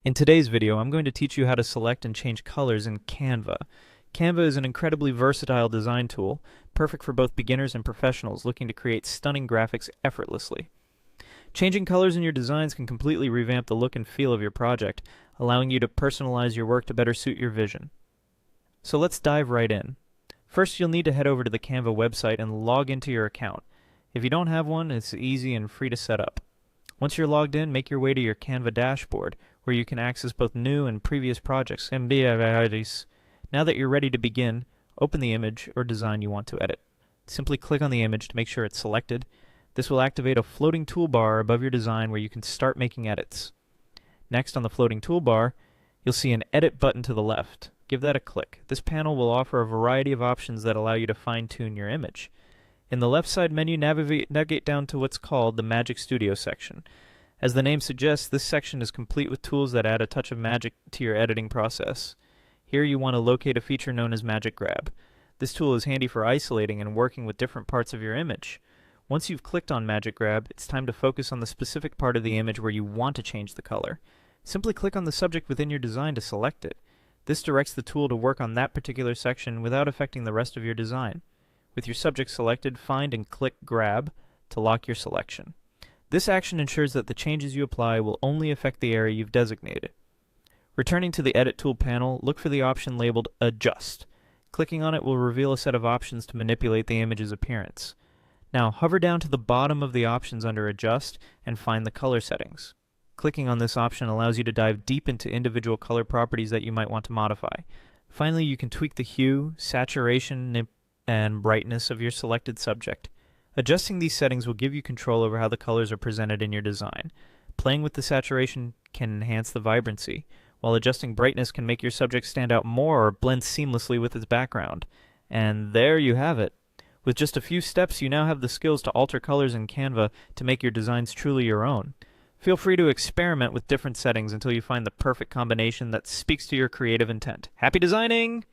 In today's video, I'm going to teach you how to select and change colors in Canva. Canva is an incredibly versatile design tool, perfect for both beginners and professionals looking to create stunning graphics effortlessly. Changing colors in your designs can completely revamp the look and feel of your project, allowing you to personalize your work to better suit your vision. So let's dive right in. First, you'll need to head over to the Canva website and log into your account. If you don't have one, it's easy and free to set up. Once you're logged in, make your way to your Canva dashboard, where you can access both new and previous projects. Now that you're ready to begin, open the image or design you want to edit. Simply click on the image to make sure it's selected. This will activate a floating toolbar above your design where you can start making edits. Next, on the floating toolbar, you'll see an Edit button to the left. Give that a click. This panel will offer a variety of options that allow you to fine-tune your image. In the left side menu, navigate down to what's called the Magic Studio section. As the name suggests, this section is complete with tools that add a touch of magic to your editing process. Here you want to locate a feature known as Magic Grab. This tool is handy for isolating and working with different parts of your image. Once you've clicked on Magic Grab, it's time to focus on the specific part of the image where you want to change the color. Simply click on the subject within your design to select it. This directs the tool to work on that particular section without affecting the rest of your design. With your subject selected, find and click Grab to lock your selection. This action ensures that the changes you apply will only affect the area you've designated. Returning to the Edit Tool panel, look for the option labeled Adjust. Clicking on it will reveal a set of options to manipulate the image's appearance. Now hover down to the bottom of the options under Adjust and find the color settings. Clicking on this option allows you to dive deep into individual color properties that you might want to modify. Finally, you can tweak the hue, saturation, and brightness of your selected subject. Adjusting these settings will give you control over how the colors are presented in your design. Playing with the saturation can enhance the vibrancy, while adjusting brightness can make your subject stand out more or blend seamlessly with its background. And there you have it. With just a few steps, you now have the skills to alter colors in Canva to make your designs truly your own. Feel free to experiment with different settings until you find the perfect combination that speaks to your creative intent. Happy designing!